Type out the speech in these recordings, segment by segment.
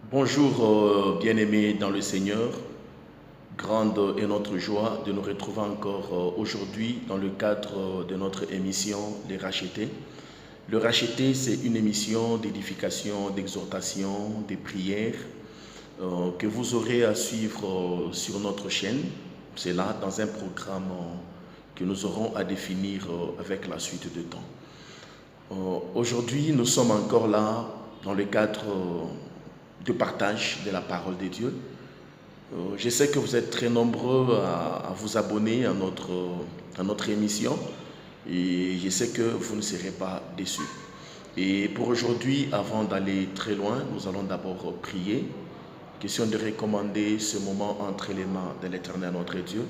Bonjour bien-aimés dans le Seigneur, grande est notre joie de nous retrouver encore aujourd'hui dans le cadre de notre émission Les Rachetés. Le Racheté, c'est une émission d'édification, d'exhortation, de prière que vous aurez à suivre sur notre chaîne. C'est là dans un programme que nous aurons à définir avec la suite de temps. Aujourd'hui, nous sommes encore là dans le cadre de partage de la parole de Dieu. Je sais que vous êtes très nombreux à vous abonner à notre émission et je sais que vous ne serez pas déçus. Et pour aujourd'hui, avant d'aller très loin, nous allons d'abord prier. Question de recommander ce moment entre les mains de l'Éternel notre Dieu,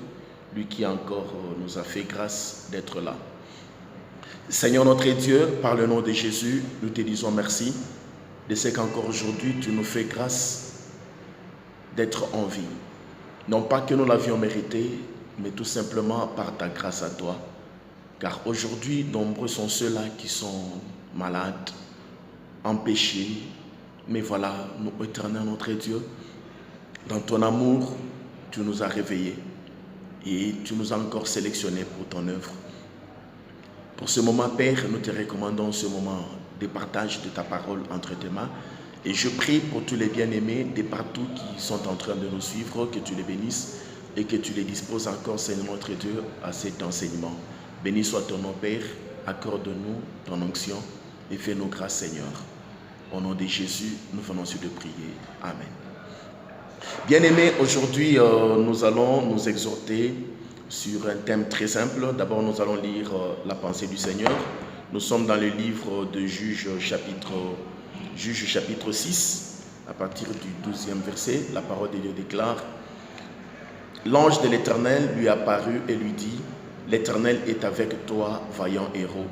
lui qui encore nous a fait grâce d'être là. Seigneur notre Dieu, par le nom de Jésus, nous te disons merci de ce qu'encore aujourd'hui tu nous fais grâce d'être en vie. Non pas que nous l'avions mérité, mais tout simplement par ta grâce à toi. Car aujourd'hui, nombreux sont ceux-là qui sont malades, empêchés. Mais voilà, nous, éternel notre Dieu, dans ton amour, tu nous as réveillés et tu nous as encore sélectionnés pour ton œuvre. Pour ce moment, Père, nous te recommandons ce moment de partage de ta parole entre tes mains. Et je prie pour tous les bien-aimés de partout qui sont en train de nous suivre, que tu les bénisses et que tu les disposes encore, Seigneur notre Dieu, à cet enseignement. Béni soit ton nom, Père, accorde-nous ton onction et fais-nous grâce, Seigneur. Au nom de Jésus, nous venons sur de prier. Amen. Bien-aimés, aujourd'hui, nous allons nous exhorter sur un thème très simple. D'abord, nous allons lire la pensée du Seigneur. Nous sommes dans le livre de Juges chapitre 6, à partir du 12e verset. La parole de Dieu déclare: l'ange de l'Éternel lui apparut et lui dit: l'Éternel est avec toi, vaillant héros.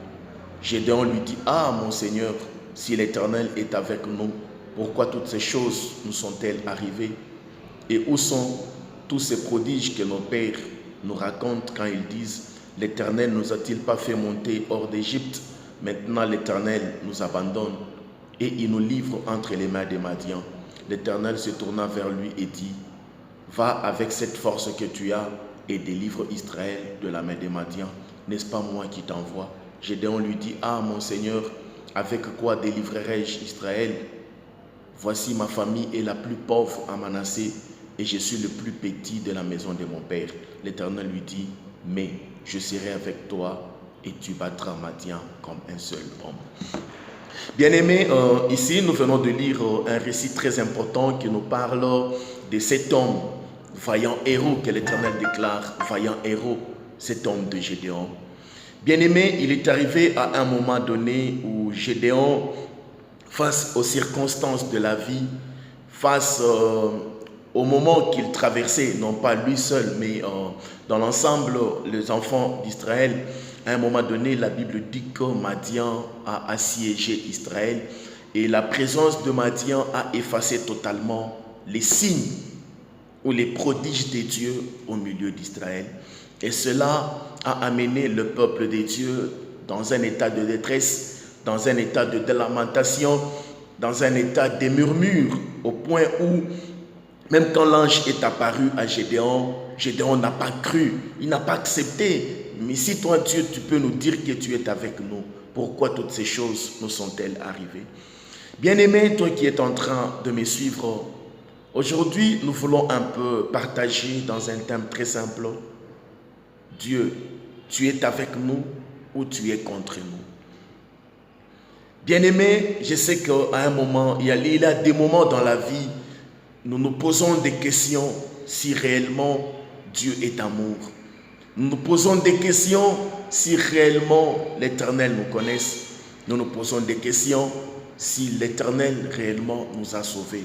Gédéon lui dit: ah, mon Seigneur, si l'Éternel est avec nous, pourquoi toutes ces choses nous sont-elles arrivées? Et où sont tous ces prodiges que nos pères nous racontent quand ils disent: l'Éternel nous a-t-il pas fait monter hors d'Égypte? Maintenant l'Éternel nous abandonne et il nous livre entre les mains des Madians. L'Éternel se tourna vers lui et dit: va avec cette force que tu as et délivre Israël de la main des Madians. N'est-ce pas moi qui t'envoie? Gédéon lui dit: ah, mon Seigneur, avec quoi délivrerai-je Israël? Voici, ma famille est la plus pauvre à Manassé et je suis le plus petit de la maison de mon père. L'Éternel lui dit: mais je serai avec toi et tu battras Madian comme un seul homme. Bien-aimés, ici nous venons de lire un récit très important qui nous parle de cet homme vaillant héros que l'Éternel déclare, vaillant héros, cet homme de Gédéon. Bien-aimés, il est arrivé à un moment donné où Gédéon, face aux circonstances de la vie, face au moment qu'il traversait, non pas lui seul, mais dans l'ensemble, les enfants d'Israël, à un moment donné, la Bible dit que Madian a assiégé Israël et la présence de Madian a effacé totalement les signes ou les prodiges de Dieu au milieu d'Israël. Et cela a amené le peuple de Dieu dans un état de détresse, dans un état de lamentation, dans un état de murmure, au point où même quand l'ange est apparu à Gédéon, Gédéon n'a pas cru, il n'a pas accepté. Mais si toi, Dieu, tu peux nous dire que tu es avec nous, pourquoi toutes ces choses nous sont-elles arrivées? Bien-aimé, toi qui es en train de me suivre, aujourd'hui, nous voulons un peu partager dans un thème très simple. Dieu, tu es avec nous ou tu es contre nous? Bien-aimé, je sais qu'à un moment, il y a des moments dans la vie, nous nous posons des questions si réellement Dieu est amour. Nous nous posons des questions si réellement l'Éternel nous connaît. Nous nous posons des questions si l'Éternel réellement nous a sauvés.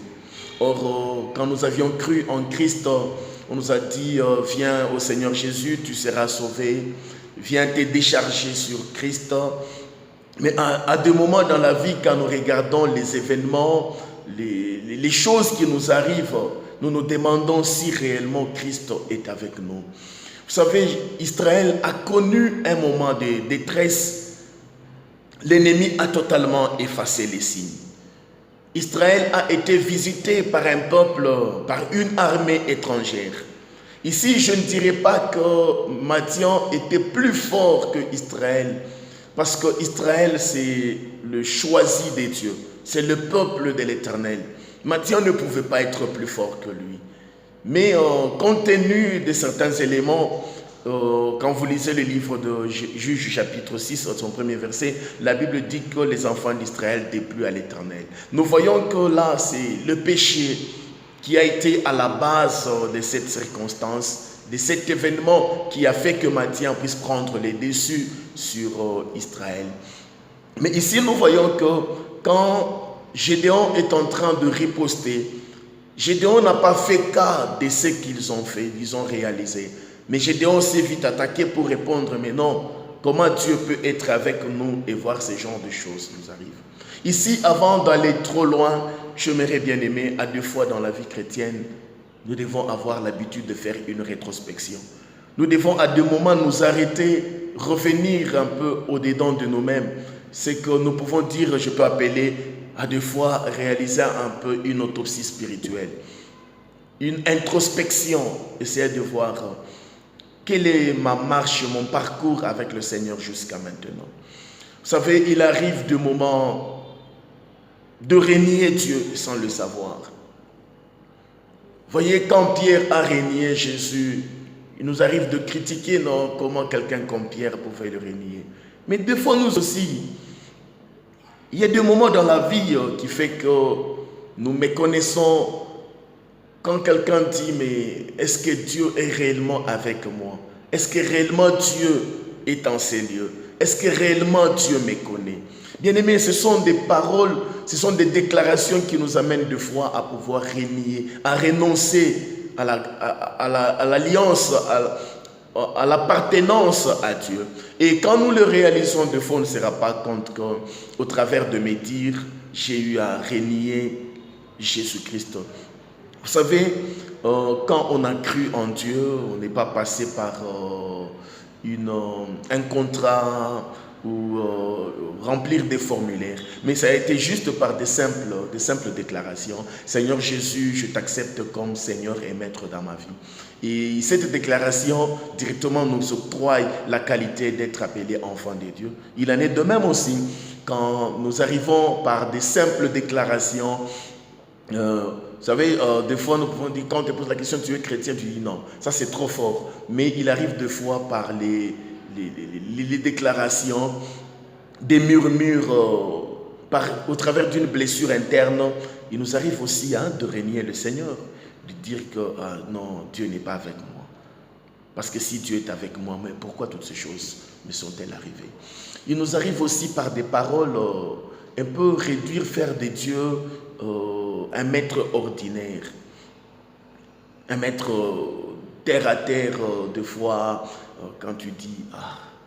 Or, quand nous avions cru en Christ, on nous a dit: viens au Seigneur Jésus, tu seras sauvé. Viens te décharger sur Christ. Mais à des moments dans la vie, quand nous regardons les événements, les choses qui nous arrivent, nous nous demandons si réellement Christ est avec nous. Vous savez, Israël a connu un moment de détresse. L'ennemi a totalement effacé les signes. Israël a été visité par un peuple, par une armée étrangère. Ici, je ne dirais pas que Madian était plus fort que Israël, parce que Israël, c'est le choisi des dieux, c'est le peuple de l'Éternel. Madian ne pouvait pas être plus fort que lui. Mais compte tenu de certains éléments, quand vous lisez le livre de Juges chapitre 6, son premier verset, la Bible dit que les enfants d'Israël dépluent à l'Éternel. Nous voyons que là, c'est le péché qui a été à la base de cette circonstance, de cet événement qui a fait que Madian puisse prendre les dessus sur Israël. Mais ici, nous voyons que quand Gédéon est en train de riposter, Gédéon n'a pas fait cas de ce qu'ils ont fait, ils ont réalisé. Mais Gédéon s'est vite attaqué pour répondre, mais non, comment Dieu peut être avec nous et voir ce genre de choses nous arrivent. Ici, avant d'aller trop loin, j'aimerais bien aimer, à deux fois dans la vie chrétienne, nous devons avoir l'habitude de faire une rétrospection. Nous devons à deux moments nous arrêter, revenir un peu au-dedans de nous-mêmes. C'est que nous pouvons dire, je peux appeler à deux fois réaliser un peu une autopsie spirituelle, une introspection, essayer de voir quelle est ma marche, mon parcours avec le Seigneur jusqu'à maintenant. Vous savez, il arrive des moments de renier Dieu sans le savoir. Voyez, quand Pierre a renié Jésus, il nous arrive de critiquer non, comment quelqu'un comme Pierre pouvait le renier. Mais des fois, nous aussi, il y a des moments dans la vie qui fait que nous méconnaissons quand quelqu'un dit, mais est-ce que Dieu est réellement avec moi? Est-ce que réellement Dieu est en ces lieux? Est-ce que réellement Dieu me connaît? Bien-aimés, ce sont des paroles, ce sont des déclarations qui nous amènent de fois à pouvoir renier, à renoncer à l'alliance, à l'appartenance à Dieu. Et quand nous le réalisons, de fois, on ne se rend pas compte qu'au travers de mes dires, j'ai eu à renier Jésus-Christ. Vous savez, quand on a cru en Dieu, on n'est pas passé par un contrat ou remplir des formulaires, mais ça a été juste par des simples déclarations. Seigneur Jésus, je t'accepte comme Seigneur et Maître dans ma vie. Et cette déclaration directement nous octroie la qualité d'être appelé enfant de Dieu. Il en est de même aussi quand nous arrivons par des simples déclarations. Vous savez, des fois nous pouvons dire, quand on te pose la question, tu es chrétien, tu dis non, ça c'est trop fort. Mais il arrive des fois par les déclarations, des murmures, au travers d'une blessure interne, il nous arrive aussi de renier le Seigneur, de dire que non, Dieu n'est pas avec moi. Parce que si Dieu est avec moi, mais pourquoi toutes ces choses me sont-elles arrivées? Il nous arrive aussi par des paroles un peu réduire, faire de Dieu un maître ordinaire, un maître terre à terre, de fois, quand tu dis,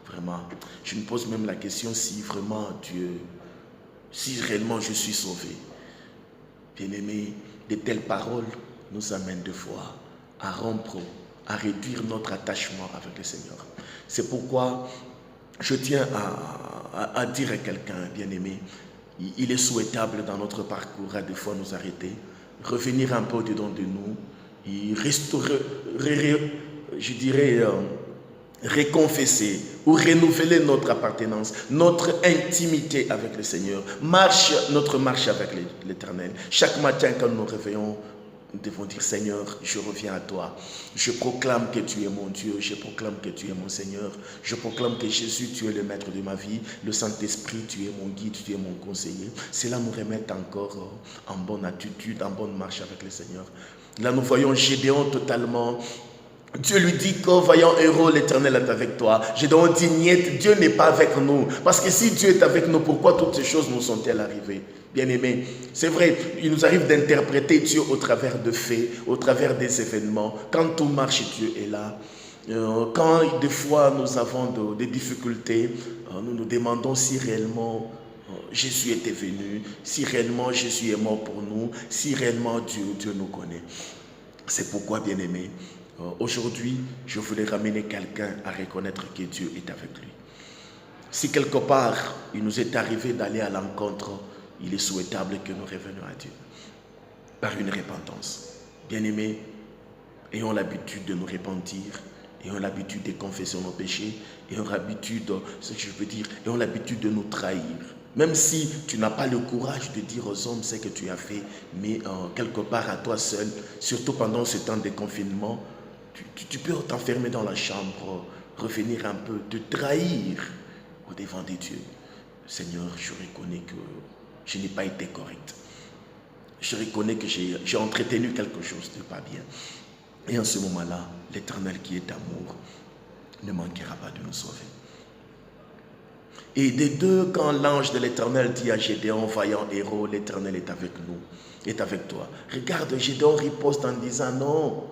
vraiment, je me pose même la question si vraiment Dieu, si réellement je suis sauvé. Bien-aimé, de telles paroles nous amènent de fois à rompre, à réduire notre attachement avec le Seigneur. C'est pourquoi je tiens à dire à quelqu'un, bien-aimé, il est souhaitable dans notre parcours à des fois nous arrêter, revenir un peu au-dedans de nous et restaurer, je dirais, réconfesser ou renouveler notre appartenance, notre intimité avec le Seigneur, notre marche avec l'Éternel. Chaque matin quand nous nous réveillons, nous devons dire, Seigneur, je reviens à toi. Je proclame que tu es mon Dieu. Je proclame que tu es mon Seigneur. Je proclame que Jésus, tu es le maître de ma vie. Le Saint-Esprit, tu es mon guide, tu es mon conseiller. Cela nous remet encore en bonne attitude, en bonne marche avec le Seigneur. Là, nous voyons Gédéon totalement. Dieu lui dit que, voyant héros, l'Éternel est avec toi. Gédéon dit, niet, Dieu n'est pas avec nous. Parce que si Dieu est avec nous, pourquoi toutes ces choses nous sont-elles arrivées? Bien-aimés, c'est vrai, il nous arrive d'interpréter Dieu au travers de faits, au travers des événements. Quand tout marche, Dieu est là. Quand des fois nous avons des difficultés, nous nous demandons si réellement Jésus était venu, si réellement Jésus est mort pour nous, si réellement Dieu nous connaît. C'est pourquoi, bien-aimés, aujourd'hui, je voulais ramener quelqu'un à reconnaître que Dieu est avec lui. Si quelque part, il nous est arrivé d'aller à l'encontre, il est souhaitable que nous revenions à Dieu par une repentance. Bien-aimés, ayons l'habitude de nous repentir, ayons l'habitude de confesser nos péchés, ayons l'habitude, ce que je peux dire, ayons l'habitude de nous trahir. Même si tu n'as pas le courage de dire aux hommes ce que tu as fait, mais quelque part à toi seul, surtout pendant ce temps de confinement, tu peux t'enfermer dans la chambre, revenir un peu, te trahir au devant de Dieu. Seigneur, je reconnais que je n'ai pas été correct. Je reconnais que j'ai entretenu quelque chose de pas bien. Et en ce moment-là, l'Éternel qui est amour ne manquera pas de nous sauver. Et des deux, quand l'ange de l'Éternel dit à Gédéon, vaillant héros, l'Éternel est avec nous, est avec toi. Regarde, Gédéon riposte en disant, non,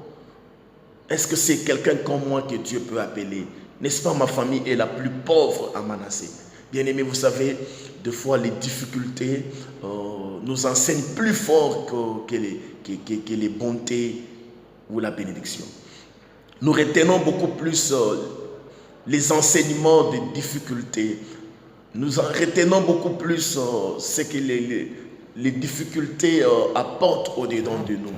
est-ce que c'est quelqu'un comme moi que Dieu peut appeler? N'est-ce pas, ma famille est la plus pauvre à Manassé? Bien-aimés, vous savez, des fois les difficultés nous enseignent plus fort que les bontés ou la bénédiction. Nous retenons beaucoup plus les enseignements des difficultés. Nous en retenons beaucoup plus ce que les difficultés apportent au-dedans de nous.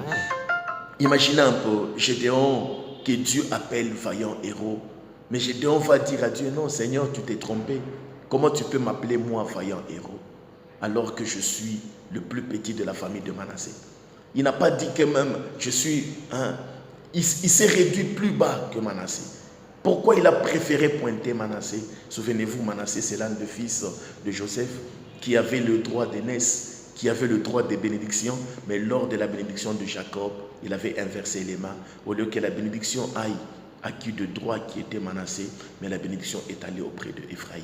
Imaginez un peu, Gédéon, que Dieu appelle vaillant héros. Mais Gédéon va dire à Dieu, non Seigneur, tu t'es trompé. Comment tu peux m'appeler moi vaillant héros, alors que je suis le plus petit de la famille de Manassé? Il n'a pas dit que même je suis... il s'est réduit plus bas que Manassé. Pourquoi il a préféré pointer Manassé? Souvenez-vous, Manassé, c'est l'un des fils de Joseph qui avait le droit d'aînesse, qui avait le droit des bénédictions, mais lors de la bénédiction de Jacob, il avait inversé les mains. Au lieu que la bénédiction aille à qui de droit qui était Manassé, mais la bénédiction est allée auprès de Ephraïm.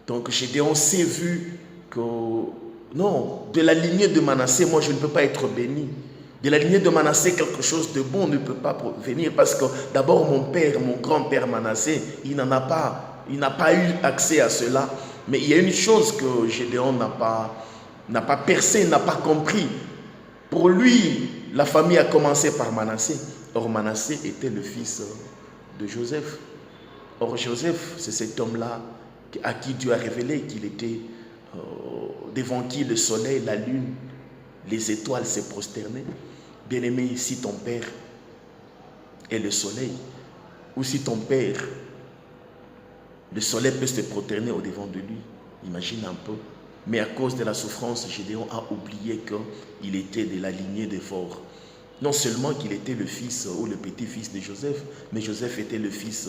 Donc Gédéon s'est vu que non, de la lignée de Manassé, moi je ne peux pas être béni. De la lignée de Manassé, quelque chose de bon ne peut pas venir parce que d'abord mon père, mon grand-père Manassé, il n'a pas eu accès à cela. Mais il y a une chose que Gédéon n'a pas percé, n'a pas compris. Pour lui, la famille a commencé par Manassé. Or Manassé était le fils de Joseph. Or Joseph, c'est cet homme-là à qui Dieu a révélé qu'il était devant qui le soleil, la lune, les étoiles se prosternaient. Bien-aimé, si ton père est le soleil, ou si ton père, le soleil peut se prosterner au devant de lui, imagine un peu. Mais à cause de la souffrance, Gédéon a oublié qu'il était de la lignée des forts. Non seulement qu'il était le fils ou le petit-fils de Joseph, mais Joseph était le fils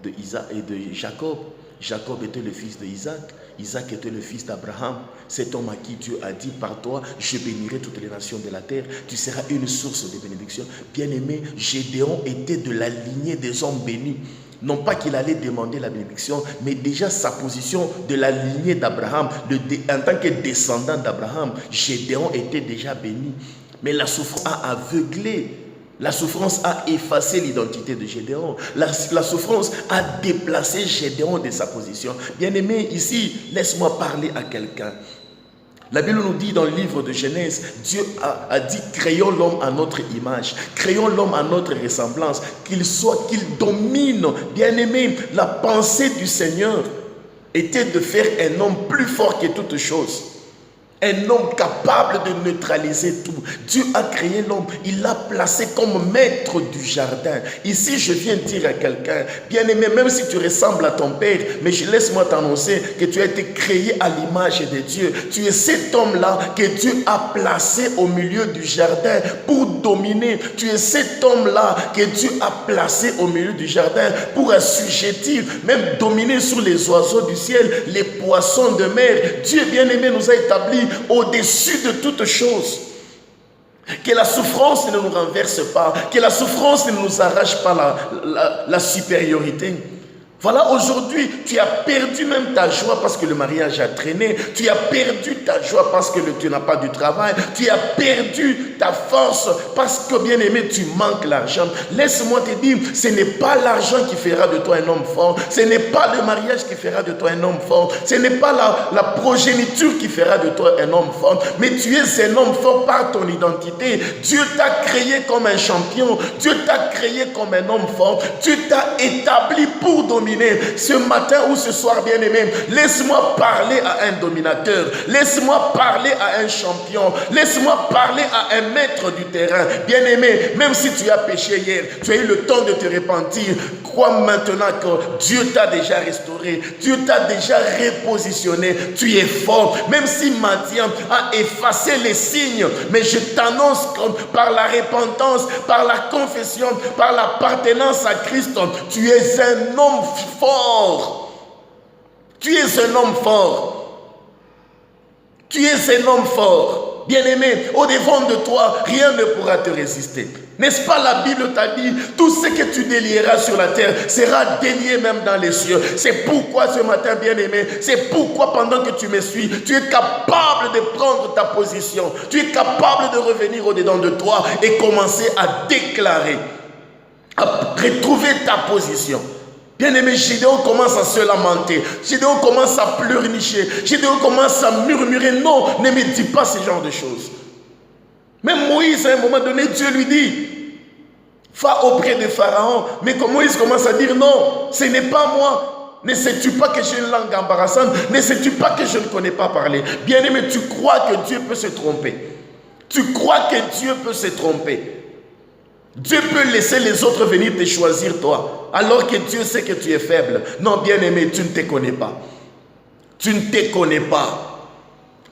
de Isaac et de Jacob. Jacob était le fils d'Isaac. Isaac était le fils d'Abraham. Cet homme à qui Dieu a dit, par toi, je bénirai toutes les nations de la terre. Tu seras une source de bénédiction. Bien-aimé, Gédéon était de la lignée des hommes bénis. Non pas qu'il allait demander la bénédiction, mais déjà sa position de la lignée d'Abraham, en tant que descendant d'Abraham, Gédéon était déjà béni. Mais la souffrance a aveuglé. La souffrance a effacé l'identité de Gédéon. La souffrance a déplacé Gédéon de sa position. Bien-aimé, ici, laisse-moi parler à quelqu'un. La Bible nous dit dans le livre de Genèse, Dieu a dit, créons l'homme à notre image, créons l'homme à notre ressemblance, qu'il domine. Bien-aimé, la pensée du Seigneur était de faire un homme plus fort que toute chose. Un homme capable de neutraliser tout. Dieu a créé l'homme, il l'a placé comme maître du jardin. Ici, je viens dire à quelqu'un, bien-aimé, même si tu ressembles à ton père, mais laisse-moi t'annoncer que tu as été créé à l'image de Dieu. Tu es cet homme-là que Dieu a placé au milieu du jardin pour dominer. Tu es cet homme-là que Dieu a placé au milieu du jardin pour assujettir, même dominer sur les oiseaux du ciel, les poissons de mer. Dieu, bien-aimé, nous a établi au-dessus de toutes choses. Que la souffrance ne nous renverse pas, que la souffrance ne nous arrache pas la supériorité. Voilà, aujourd'hui, tu as perdu même ta joie parce que le mariage a traîné. Tu as perdu ta joie parce que tu n'as pas du travail. Tu as perdu ta force parce que, bien aimé, tu manques l'argent. Laisse-moi te dire, ce n'est pas l'argent qui fera de toi un homme fort. Ce n'est pas le mariage qui fera de toi un homme fort. Ce n'est pas la progéniture qui fera de toi un homme fort. Mais tu es un homme fort par ton identité. Dieu t'a créé comme un champion. Dieu t'a créé comme un homme fort. Dieu t'a établi pour dominer dominer. Ce matin ou ce soir, bien-aimé, laisse-moi parler à un dominateur. Laisse-moi parler à un champion. Laisse-moi parler à un maître du terrain. Bien-aimé, même si tu as péché hier, tu as eu le temps de te repentir. Crois maintenant que Dieu t'a déjà restauré. Dieu t'a déjà repositionné. Tu es fort. Même si Madian a effacé les signes, mais je t'annonce que par la repentance, par la confession, par l'appartenance à Christ, tu es un homme fort. Tu es un homme fort. Tu es un homme fort. Bien-aimé, au-devant de toi, rien ne pourra te résister. N'est-ce pas, la Bible t'a dit, tout ce que tu délieras sur la terre sera délié même dans les cieux. C'est pourquoi ce matin, bien-aimé, c'est pourquoi pendant que tu me suis, tu es capable de prendre ta position. Tu es capable de revenir au-dedans de toi et commencer à déclarer, à retrouver ta position. Bien-aimé, Gédéon commence à se lamenter. Gédéon commence à pleurnicher. Gédéon commence à murmurer. Non, ne me dis pas ce genre de choses. Même Moïse, à un moment donné, Dieu lui dit, va auprès de Pharaon. Mais quand Moïse commence à dire, non, ce n'est pas moi. Ne sais-tu pas que j'ai une langue embarrassante? Ne sais-tu pas que je ne connais pas parler? Bien-aimé, tu crois que Dieu peut se tromper. Tu crois que Dieu peut se tromper. Dieu peut laisser les autres venir te choisir toi, alors que Dieu sait que tu es faible. Non, bien-aimé, tu ne te connais pas. Tu ne te connais pas.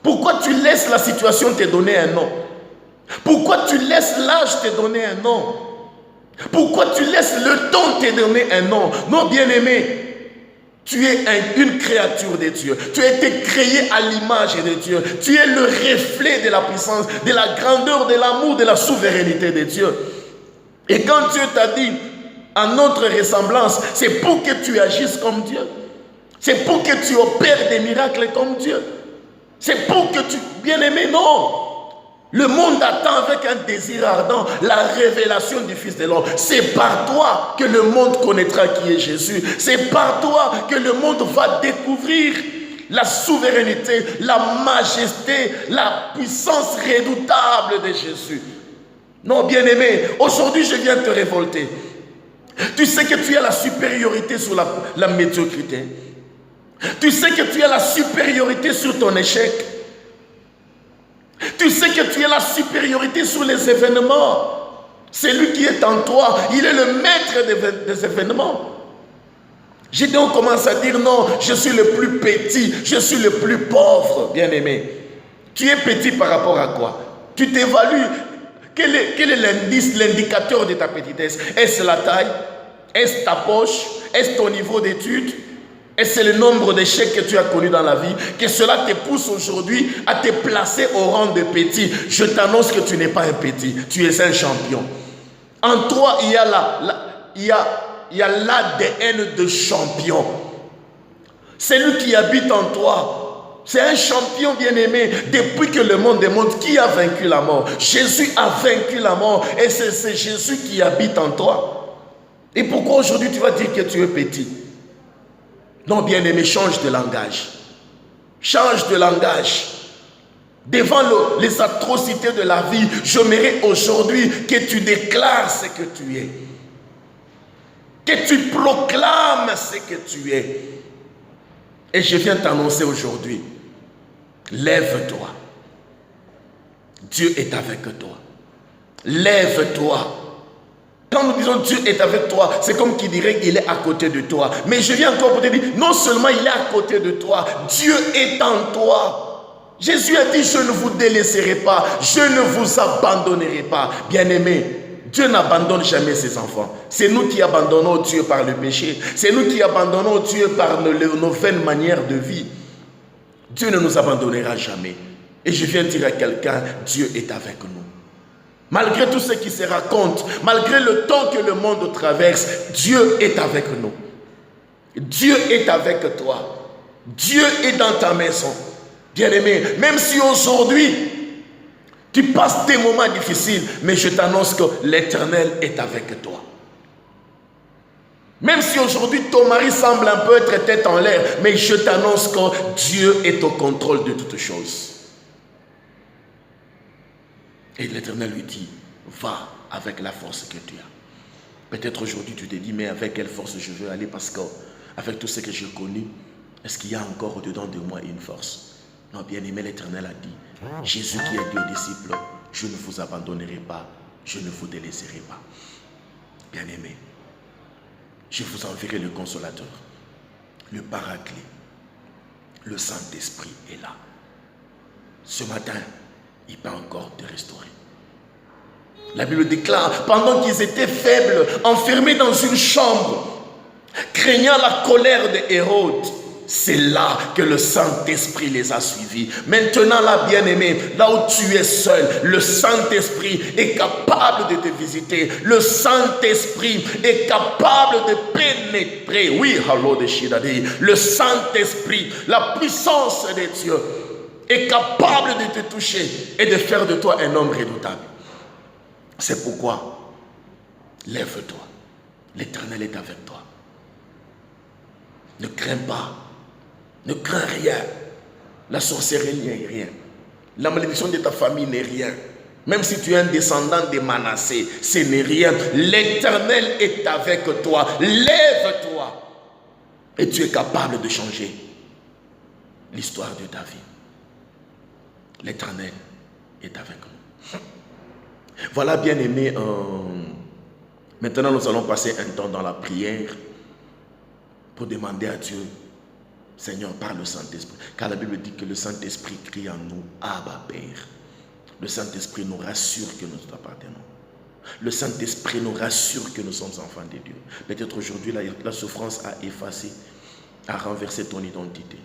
Pourquoi tu laisses la situation te donner un nom? Pourquoi tu laisses l'âge te donner un nom? Pourquoi tu laisses le temps te donner un nom? Non, bien-aimé, tu es une créature de Dieu. Tu as été créé à l'image de Dieu. Tu es le reflet de la puissance, de la grandeur, de l'amour, de la souveraineté de Dieu. Et quand Dieu t'a dit, à notre ressemblance, c'est pour que tu agisses comme Dieu. C'est pour que tu opères des miracles comme Dieu. C'est pour que tu... Bien-aimé, non. Le monde attend avec un désir ardent la révélation du Fils de l'homme. C'est par toi que le monde connaîtra qui est Jésus. C'est par toi que le monde va découvrir la souveraineté, la majesté, la puissance redoutable de Jésus. Non, bien-aimé, aujourd'hui je viens te révolter. Tu sais que tu as la supériorité sur la médiocrité. Tu sais que tu as la supériorité sur ton échec. Tu sais que tu as la supériorité sur les événements. Celui qui est en toi, il est le maître des événements. Gédéon commence à dire non, je suis le plus petit, je suis le plus pauvre, bien-aimé. Tu es petit par rapport à quoi? Tu t'évalues. Quel est l'indice, l'indicateur de ta petitesse? Est-ce la taille? Est-ce ta poche? Est-ce ton niveau d'études? Est-ce le nombre d'échecs que tu as connus dans la vie? Que cela te pousse aujourd'hui à te placer au rang de petit. Je t'annonce que tu n'es pas un petit, tu es un champion. En toi, il y a l'ADN de champion. Celui qui habite en toi, c'est un champion bien-aimé. Depuis que le monde est monde, qui a vaincu la mort? Jésus a vaincu la mort. Et c'est Jésus qui habite en toi. Et pourquoi aujourd'hui tu vas dire que tu es petit? Non, bien-aimé, change de langage. Change de langage. Devant les atrocités de la vie, j'aimerais aujourd'hui que tu déclares ce que tu es. Que tu proclames ce que tu es. Et je viens t'annoncer aujourd'hui, lève-toi. Dieu est avec toi. Lève-toi. Quand nous disons Dieu est avec toi, c'est comme qui dirait qu'il est à côté de toi. Mais je viens encore pour te dire, non seulement il est à côté de toi, Dieu est en toi. Jésus a dit, je ne vous délaisserai pas, je ne vous abandonnerai pas. Bien-aimés, Dieu n'abandonne jamais ses enfants. C'est nous qui abandonnons Dieu par le péché. C'est nous qui abandonnons Dieu par nos vaines manières de vie. Dieu ne nous abandonnera jamais. Et je viens dire à quelqu'un, Dieu est avec nous. Malgré tout ce qui se raconte, malgré le temps que le monde traverse, Dieu est avec nous. Dieu est avec toi. Dieu est dans ta maison. Bien-aimé, même si aujourd'hui, tu passes des moments difficiles, mais je t'annonce que l'Éternel est avec toi. Même si aujourd'hui ton mari semble un peu être tête en l'air, mais je t'annonce que Dieu est au contrôle de toutes choses. Et l'Éternel lui dit, va avec la force que tu as. Peut-être aujourd'hui tu te dis, mais avec quelle force je veux aller, parce que avec tout ce que j'ai connu, est-ce qu'il y a encore au-dedans de moi une force? Non, bien-aimé, l'Éternel a dit, Jésus qui a dit aux disciples, je ne vous abandonnerai pas, je ne vous délaisserai pas. Bien-aimé, je vous enverrai le consolateur, le paraclet, le Saint-Esprit est là. Ce matin, il peut encore te restaurer. La Bible déclare, pendant qu'ils étaient faibles, enfermés dans une chambre, craignant la colère de Hérode, c'est là que le Saint-Esprit les a suivis. Maintenant, là, bien-aimé, là où tu es seul, le Saint-Esprit est capable de te visiter. Le Saint-Esprit est capable de pénétrer. Oui, hallo de Shidadi. Le Saint-Esprit, la puissance de Dieu, est capable de te toucher et de faire de toi un homme redoutable. C'est pourquoi, lève-toi. L'Éternel est avec toi. Ne crains pas. Ne crains rien. La sorcellerie n'est rien. La malédiction de ta famille n'est rien. Même si tu es un descendant de Manassé, ce n'est rien. L'Éternel est avec toi. Lève-toi. Et tu es capable de changer l'histoire de ta vie. L'Éternel est avec nous. Voilà, bien-aimés. Maintenant, nous allons passer un temps dans la prière pour demander à Dieu, Seigneur, par le Saint-Esprit. Car la Bible dit que le Saint-Esprit crie en nous, Abba, Père. Le Saint-Esprit nous rassure que nous appartenons. Le Saint-Esprit nous rassure que nous sommes enfants de Dieu. Peut-être aujourd'hui, la souffrance a effacé, a renversé ton identité.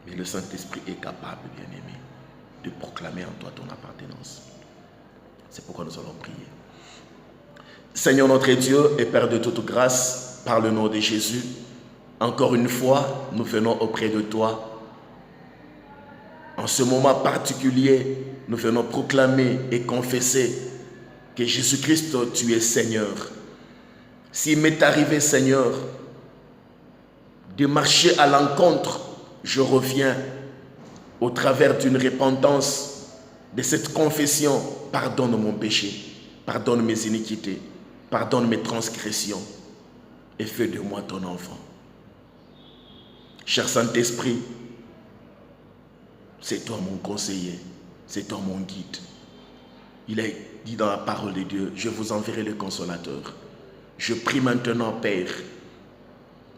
Mais le Saint-Esprit est capable, bien-aimé, de proclamer en toi ton appartenance. C'est pourquoi nous allons prier. Seigneur notre Dieu et Père de toute grâce, par le nom de Jésus, encore une fois, nous venons auprès de toi. En ce moment particulier, nous venons proclamer et confesser que Jésus-Christ, tu es Seigneur. S'il m'est arrivé, Seigneur, de marcher à l'encontre, je reviens au travers d'une repentance, de cette confession. Pardonne mon péché, pardonne mes iniquités, pardonne mes transgressions et fais de moi ton enfant. Cher Saint-Esprit, c'est toi mon conseiller, c'est toi mon guide. Il est dit dans la parole de Dieu, je vous enverrai le consolateur. Je prie maintenant, Père,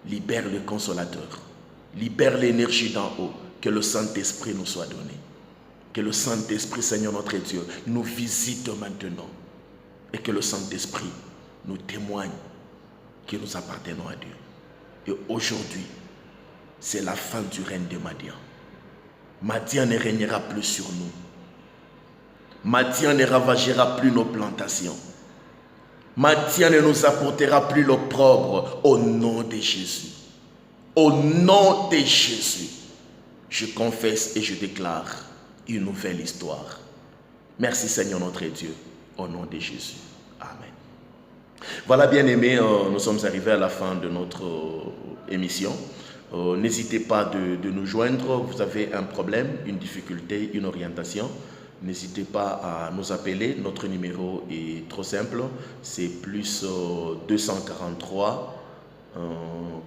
libère le consolateur, libère l'énergie d'en haut, que le Saint-Esprit nous soit donné. Que le Saint-Esprit, Seigneur notre Dieu, nous visite maintenant et que le Saint-Esprit nous témoigne que nous appartenons à Dieu. Et aujourd'hui, c'est la fin du règne de Madian. Madian ne régnera plus sur nous. Madian ne ravagera plus nos plantations. Madian ne nous apportera plus l'opprobre au nom de Jésus. Au nom de Jésus, je confesse et je déclare une nouvelle histoire. Merci Seigneur notre Dieu, au nom de Jésus. Amen. Voilà, bien-aimés, nous sommes arrivés à la fin de notre émission. N'hésitez pas de nous joindre. Vous avez un problème, une difficulté, une orientation. N'hésitez pas à nous appeler. Notre numéro est trop simple. C'est plus 243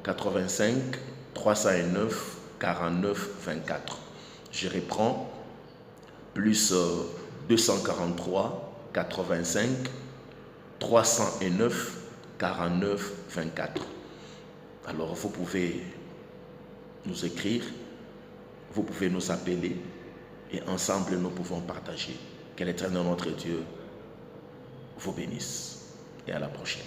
85 309 49 24. Je reprends. Plus 243 85 309 49 24. Alors vous pouvez nous écrire, vous pouvez nous appeler et ensemble nous pouvons partager. Que l'Éternel notre Dieu vous bénisse et à la prochaine.